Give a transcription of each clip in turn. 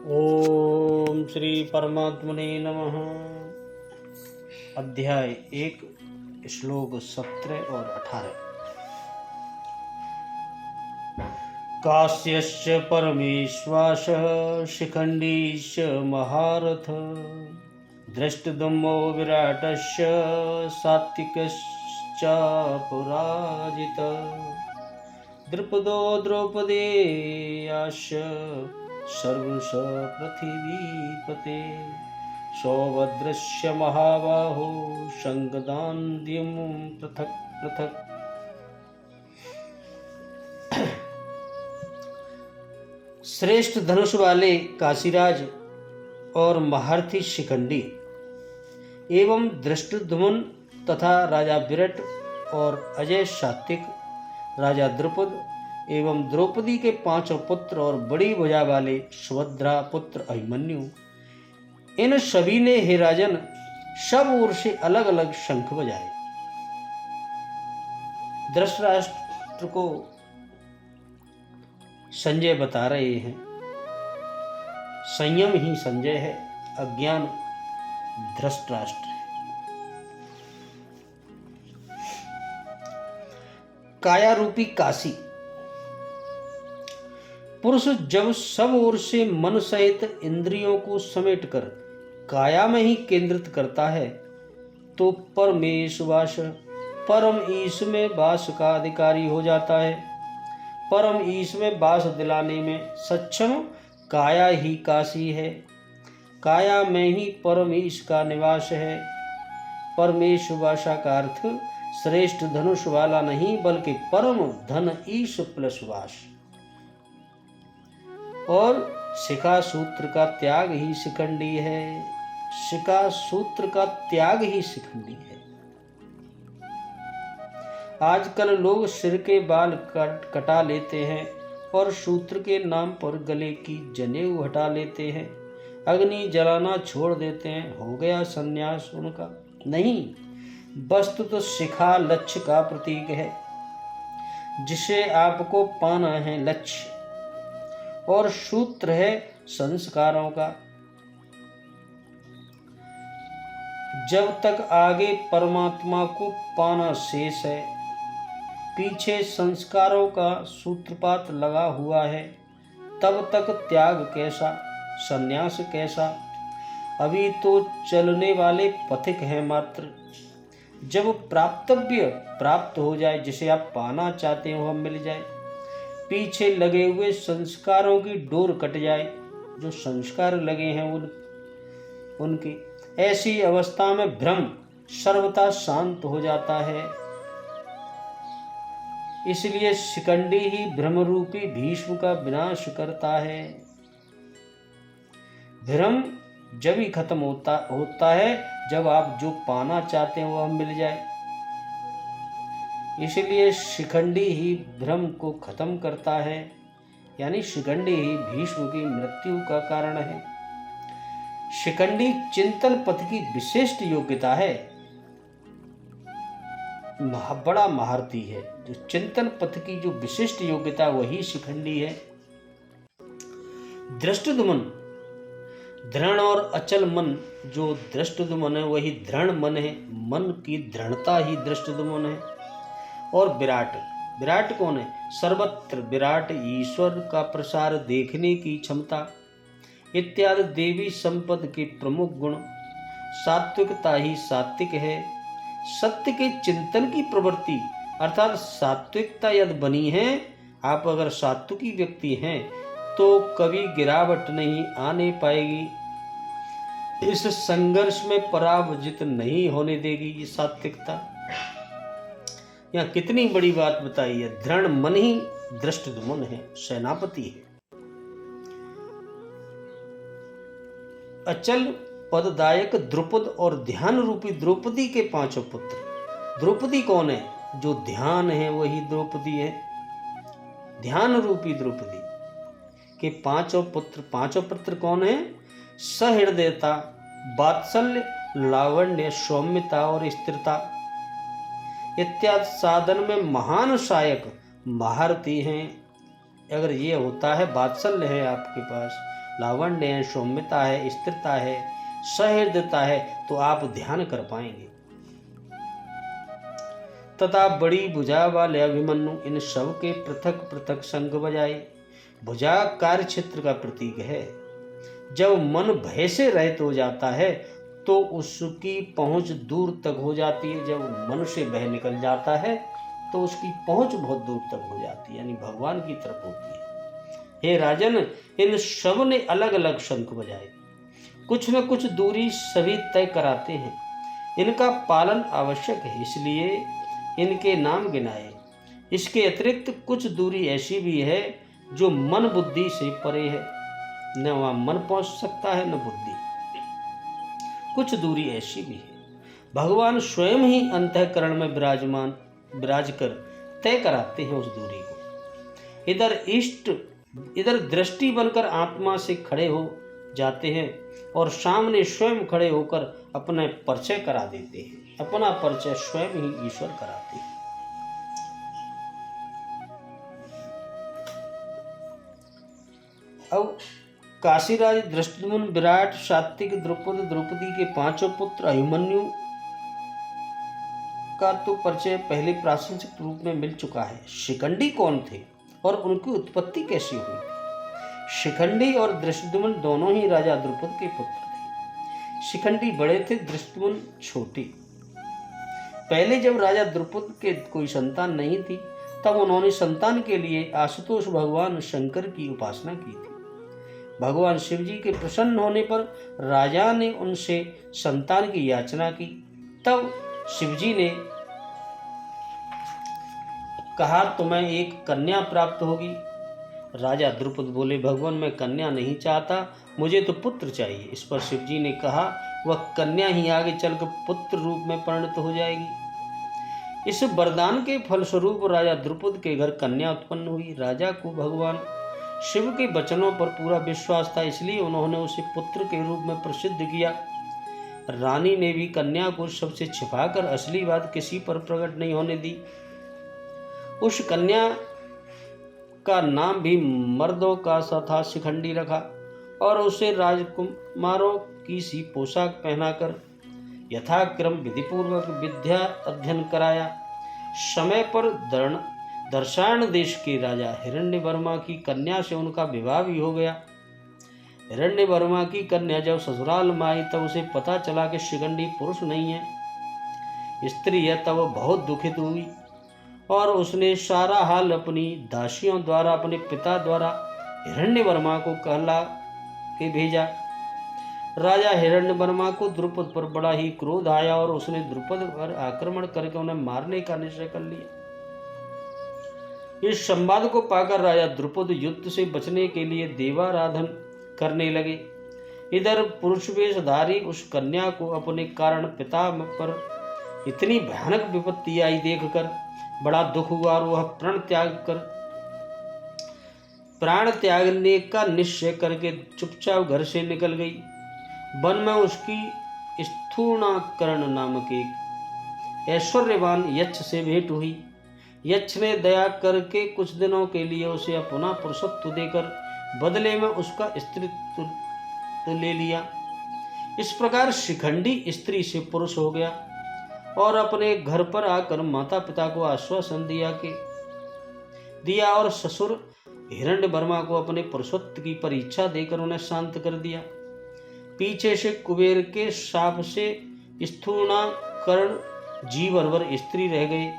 ओम श्री परमात्मने नमः। अध्याय 1 श्लोक 17 और 18। कास्यस्य परमेश्वासः शिखण्डीश्च महारथ दृष्टद्युम्नो विराटस्य सात्विकश्चापराजितः द्रुपदो द्रौपदेयाश्च सर्वश पृथिवीपते सौभद्रस्य महाबाहो शंखदान्यं पृथक् पृथक्। श्रेष्ठ धनुष वाले काशीराज और महारथी शिखंडी एवं धृष्टद्युम्न तथा राजा विराट और अजय सात्विक, राजा द्रुपद एवं द्रौपदी के 5 पुत्र और बड़ी भुजा वाले सुभद्रा पुत्र अभिमन्यु, इन सभी ने हे राजन सब ओर से अलग अलग शंख बजाए। धृतराष्ट्र को संजय बता रहे हैं, संयम ही संजय है, अज्ञान धृतराष्ट्र है। काया रूपी काशी। पुरुष जब सब ओर से मन सहित इंद्रियों को समेटकर काया में ही केंद्रित करता है तो परमेश्वास परम ईश में वास का अधिकारी हो जाता है। परम ईश में वास दिलाने में सक्षम काया ही काशी है। काया में ही परम ईश का निवास है। परमेश्वासा का अर्थ श्रेष्ठ धनुष वाला नहीं बल्कि परम धन ईश प्लस वास। और शिखा सूत्र का त्याग ही शिखंडी है। शिखा सूत्र का त्याग ही शिखंडी है। आजकल लोग सिर के बाल कटा लेते हैं और सूत्र के नाम पर गले की जनेऊ हटा लेते हैं, अग्नि जलाना छोड़ देते हैं, हो गया संन्यास उनका। नहीं, वस्तु तो शिखा लक्ष्य का प्रतीक है, जिसे आपको पाना है लक्ष्य, और सूत्र है संस्कारों का। जब तक आगे परमात्मा को पाना शेष है, पीछे संस्कारों का सूत्रपात लगा हुआ है, तब तक त्याग कैसा, संन्यास कैसा। अभी तो चलने वाले पथिक हैं मात्र। जब प्राप्तव्य प्राप्त हो जाए, जिसे आप पाना चाहते हो वह मिल जाए, पीछे लगे हुए संस्कारों की डोर कट जाए, जो संस्कार लगे हैं उनकी, ऐसी अवस्था में भ्रम सर्वथा शांत हो जाता है। इसलिए शिखंडी ही भ्रम रूपी भीष्म का विनाश करता है। भ्रम जब ही खत्म होता है जब आप जो पाना चाहते हैं वह मिल जाए। इसलिए शिखंडी ही भ्रम को खत्म करता है, यानी शिखंडी ही भीष्म की मृत्यु का कारण है। शिखंडी चिंतन पथ की विशिष्ट योग्यता है, बड़ा महारथी है। जो चिंतन पथ की जो विशिष्ट योग्यता वही शिखंडी है। धृष्टद्युम्न दृढ़ और अचल मन, जो धृष्टद्युम्न है वही दृढ़ मन है। मन की दृढ़ता ही धृष्टद्युम्न है। और विराट कौन है? सर्वत्र विराट, ईश्वर का प्रसार देखने की क्षमता इत्यादि देवी संपद के प्रमुख गुण। सात्विकता ही सात्विक है। सत्य के चिंतन की प्रवृत्ति, अर्थात सात्विकता यदि बनी है, आप अगर सात्विकी व्यक्ति हैं तो कभी गिरावट नहीं आने पाएगी। इस संघर्ष में पराजित नहीं होने देगी ये सात्विकता। यहाँ कितनी बड़ी बात बताई है। दृढ़ मन ही धृष्टद्युम्न है, सेनापति है। अचल पददायक द्रुपद और ध्यान रूपी द्रौपदी के 5 पुत्र। द्रौपदी कौन है? जो ध्यान है वही द्रौपदी है। ध्यान रूपी द्रौपदी के 5 पुत्र कौन है? सहृदयता, वात्सल्य, लावण्य, सौम्यता और स्थिरता इत्यादि साधन में महान सहायक महारथी हैं। अगर ये होता है, वात्सल्य है आपके पास, लावण्य है, सौम्यता है, स्थिरता है, सहृदयता है, तो आप ध्यान कर पाएंगे। तथा बड़ी भुजा वाले अभिमन्यु इन सब के पृथक पृथक शंख बजाए। भुजा कार्य क्षेत्र का प्रतीक है। जब मन भय से रहित हो जाता है तो उसकी पहुंच दूर तक हो जाती है। जब मन से भय निकल जाता है तो उसकी पहुंच बहुत दूर तक हो जाती है, यानी भगवान की तरफ होती है। हे राजन, इन सब ने अलग अलग शंख बजाए। कुछ न कुछ दूरी सभी तय कराते हैं। इनका पालन आवश्यक है, इसलिए इनके नाम गिनाए। इसके अतिरिक्त कुछ दूरी ऐसी भी है जो मन बुद्धि से परे है, न वहाँ मन पहुंच सकता है न बुद्धि। कुछ दूरी ऐसी भी है भगवान स्वयं ही अंतःकरण में विराज कर तय कराते हैं उस दूरी को। इधर दृष्टि बनकर आत्मा से खड़े हो जाते हैं और सामने स्वयं खड़े होकर अपना परिचय करा देते हैं। अपना परिचय स्वयं ही ईश्वर कराते हैं। अब काशीराज धृष्टद्युम्न, विराट, सात्विक, द्रौपदी के पांचों पुत्र अभिमन्यु का तो परिचय पहले प्रासंगिक रूप में मिल चुका है। शिखंडी कौन थे और उनकी उत्पत्ति कैसी हुई थी? शिखंडी और धृष्टद्युम्न दोनों ही राजा द्रुपद के पुत्र थे। शिखंडी बड़े थे, धृष्टद्युम्न छोटे। पहले जब राजा द्रुपद के कोई संतान नहीं थी तब उन्होंने संतान के लिए आशुतोष भगवान शंकर की उपासना की थी। भगवान शिव जी के प्रसन्न होने पर राजा ने उनसे संतान की याचना की। तब शिवजी ने कहा, तुम्हें एक कन्या प्राप्त होगी। राजा द्रुपद बोले, भगवान मैं कन्या नहीं चाहता, मुझे तो पुत्र चाहिए। इस पर शिवजी ने कहा, वह कन्या ही आगे चलकर पुत्र रूप में परिणत हो जाएगी। इस वरदान के फलस्वरूप राजा द्रुपद के घर कन्या उत्पन्न हुई। राजा को भगवान शिव के वचनों पर पूरा विश्वास था, इसलिए उन्होंने उसे पुत्र के रूप में प्रसिद्ध किया। रानी ने भी कन्या को सबसे छिपाकर असली बात किसी पर प्रकट नहीं होने दी। उस कन्या का नाम भी मर्दों का सा था, शिखंडी रखा, और उसे राजकुमारों की सी पोशाक पहनाकर यथाक्रम विधिपूर्वक विद्या अध्ययन कराया। समय पर दर्शान देश के राजा हिरण्यवर्मा की कन्या से उनका विवाह भी हो गया। हिरण्यवर्मा की कन्या जब ससुराल में आई तब उसे पता चला कि शिखंडी पुरुष नहीं है, स्त्री है। तब वह बहुत दुखित हुई और उसने सारा हाल अपनी दासियों द्वारा, अपने पिता द्वारा हिरण्यवर्मा को कहला के भेजा। राजा हिरण्यवर्मा को द्रुपद पर बड़ा ही क्रोध आया और उसने द्रुपद पर आक्रमण करके उन्हें मारने का निश्चय कर लिया। इस संवाद को पाकर राजा द्रुपद युद्ध से बचने के लिए देवाराधन करने लगे। इधर पुरुष वेशधारी उस कन्या को अपने कारण पिता पर इतनी भयानक विपत्ति आई देखकर बड़ा दुख हुआ और वह प्राण त्यागने का निश्चय करके चुपचाप घर से निकल गई। वन में उसकी स्थूणाकरण नामक एक ऐश्वर्यवान यक्ष से भेंट हुई। यक्ष ने दया करके कुछ दिनों के लिए उसे अपना पुरुषत्व देकर बदले में उसका स्त्रीत्व ले लिया। इस प्रकार शिखंडी स्त्री से पुरुष हो गया और अपने घर पर आकर माता पिता को आश्वासन दिया और ससुर हिरण्यवर्मा को अपने पुरुषत्व की परीक्षा देकर उन्हें शांत कर दिया। पीछे से कुबेर के शाप से स्थूणाकरण जीवन भर स्त्री रह गए।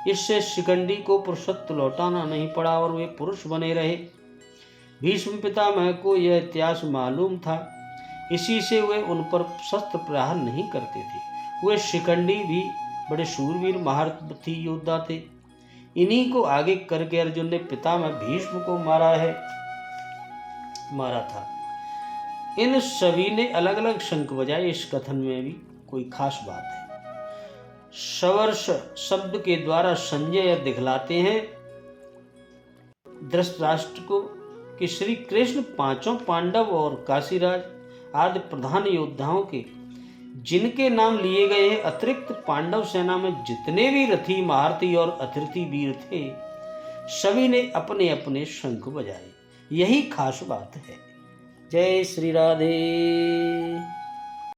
इससे शिखंडी को पुरुषत्व लौटाना नहीं पड़ा और वे पुरुष बने रहे। भीष्म पितामह को यह इतिहास मालूम था, इसी से वे उन पर शस्त्र प्रहार नहीं करते थे। वे शिखंडी भी बड़े शूरवीर महारथी योद्धा थे। इन्हीं को आगे करके अर्जुन ने पितामह भीष्म को मारा था। इन सभी ने अलग अलग शंख बजाए। इस कथन में भी कोई खास बात है। सवर्ष शब्द के द्वारा संजय दिखलाते हैं धृतराष्ट्र को कि श्री कृष्ण पांचों पांडव और काशीराज आदि प्रधान योद्धाओं के जिनके नाम लिए गए हैं, अतिरिक्त पांडव सेना में जितने भी रथी, महारथी और अतिरथी वीर थे, सभी ने अपने अपने शंख बजाए। यही खास बात है। जय श्री राधे।